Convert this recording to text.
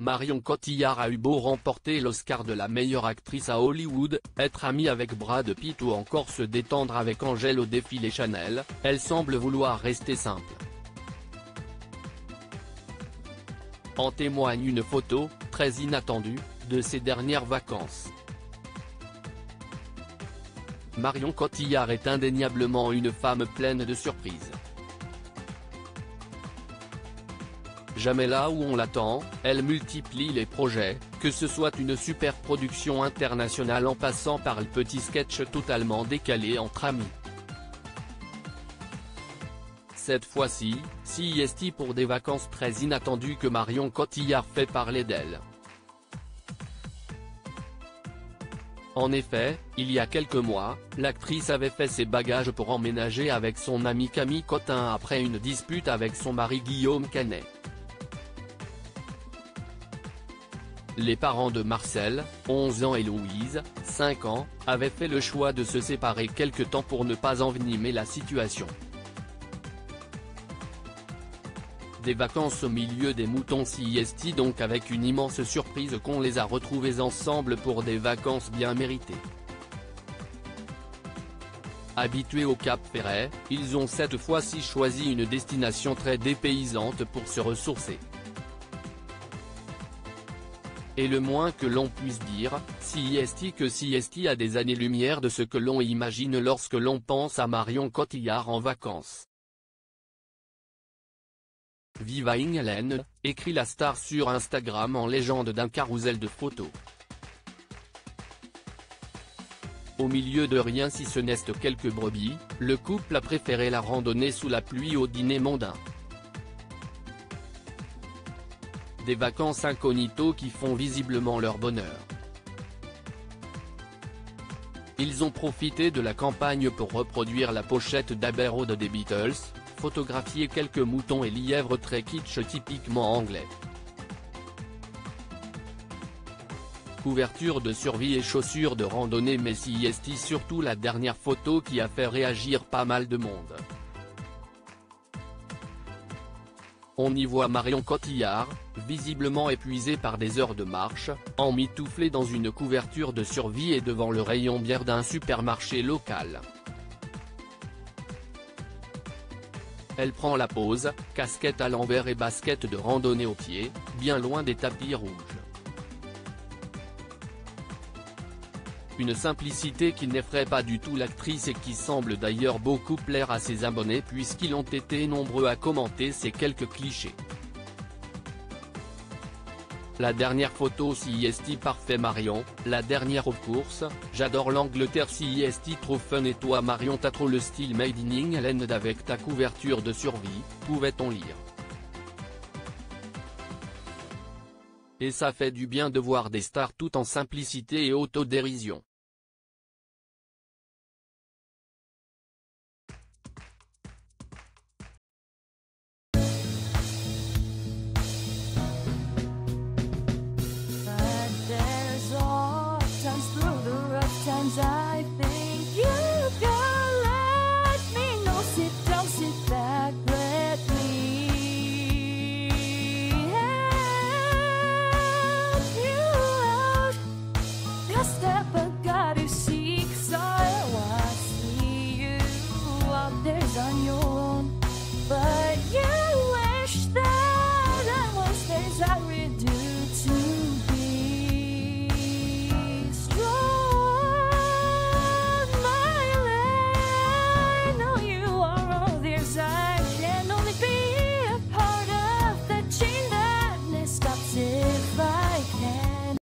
Marion Cotillard a eu beau remporter l'Oscar de la meilleure actrice à Hollywood, être amie avec Brad Pitt ou encore se détendre avec Angèle au défilé Chanel, elle semble vouloir rester simple. En témoigne une photo, très inattendue, de ses dernières vacances. Marion Cotillard est indéniablement une femme pleine de surprises. Jamais là où on l'attend, elle multiplie les projets, que ce soit une super production internationale en passant par le petit sketch totalement décalé entre amis. Cette fois-ci, CIST pour des vacances très inattendues que Marion Cotillard fait parler d'elle. En effet, il y a quelques mois, l'actrice avait fait ses bagages pour emménager avec son amie Camille Cotin après une dispute avec son mari Guillaume Canet. Les parents de Marcel, 11 ans et Louise, 5 ans, avaient fait le choix de se séparer quelque temps pour ne pas envenimer la situation. Des vacances au milieu des moutons CIST donc avec une immense surprise qu'on les a retrouvés ensemble pour des vacances bien méritées. Habitués au Cap Ferret, ils ont cette fois-ci choisi une destination très dépaysante pour se ressourcer. Et le moins que l'on puisse dire, CIST a des années-lumière de ce que l'on imagine lorsque l'on pense à Marion Cotillard en vacances. Viva Hélène, écrit la star sur Instagram en légende d'un carrousel de photos. Au milieu de rien si ce n'est quelques brebis, le couple a préféré la randonnée sous la pluie au dîner mondain. Des vacances incognito qui font visiblement leur bonheur. Ils ont profité de la campagne pour reproduire la pochette d'Abbey Road des Beatles, photographier quelques moutons et lièvres très kitsch typiquement anglais. Couverture de survie et chaussures de randonnée mais CIST surtout la dernière photo qui a fait réagir pas mal de monde. On y voit Marion Cotillard, visiblement épuisée par des heures de marche, emmitouflée dans une couverture de survie et devant le rayon bière d'un supermarché local. Elle prend la pose, casquette à l'envers et basket de randonnée aux pieds, bien loin des tapis rouges. Une simplicité qui n'effraie pas du tout l'actrice et qui semble d'ailleurs beaucoup plaire à ses abonnés puisqu'ils ont été nombreux à commenter ces quelques clichés. La dernière photo CIST parfait Marion, la dernière of course, j'adore l'Angleterre CIST trop fun et toi Marion t'as trop le style made in England avec ta couverture de survie, pouvait-on lire. Et ça fait du bien de voir des stars tout en simplicité et autodérision.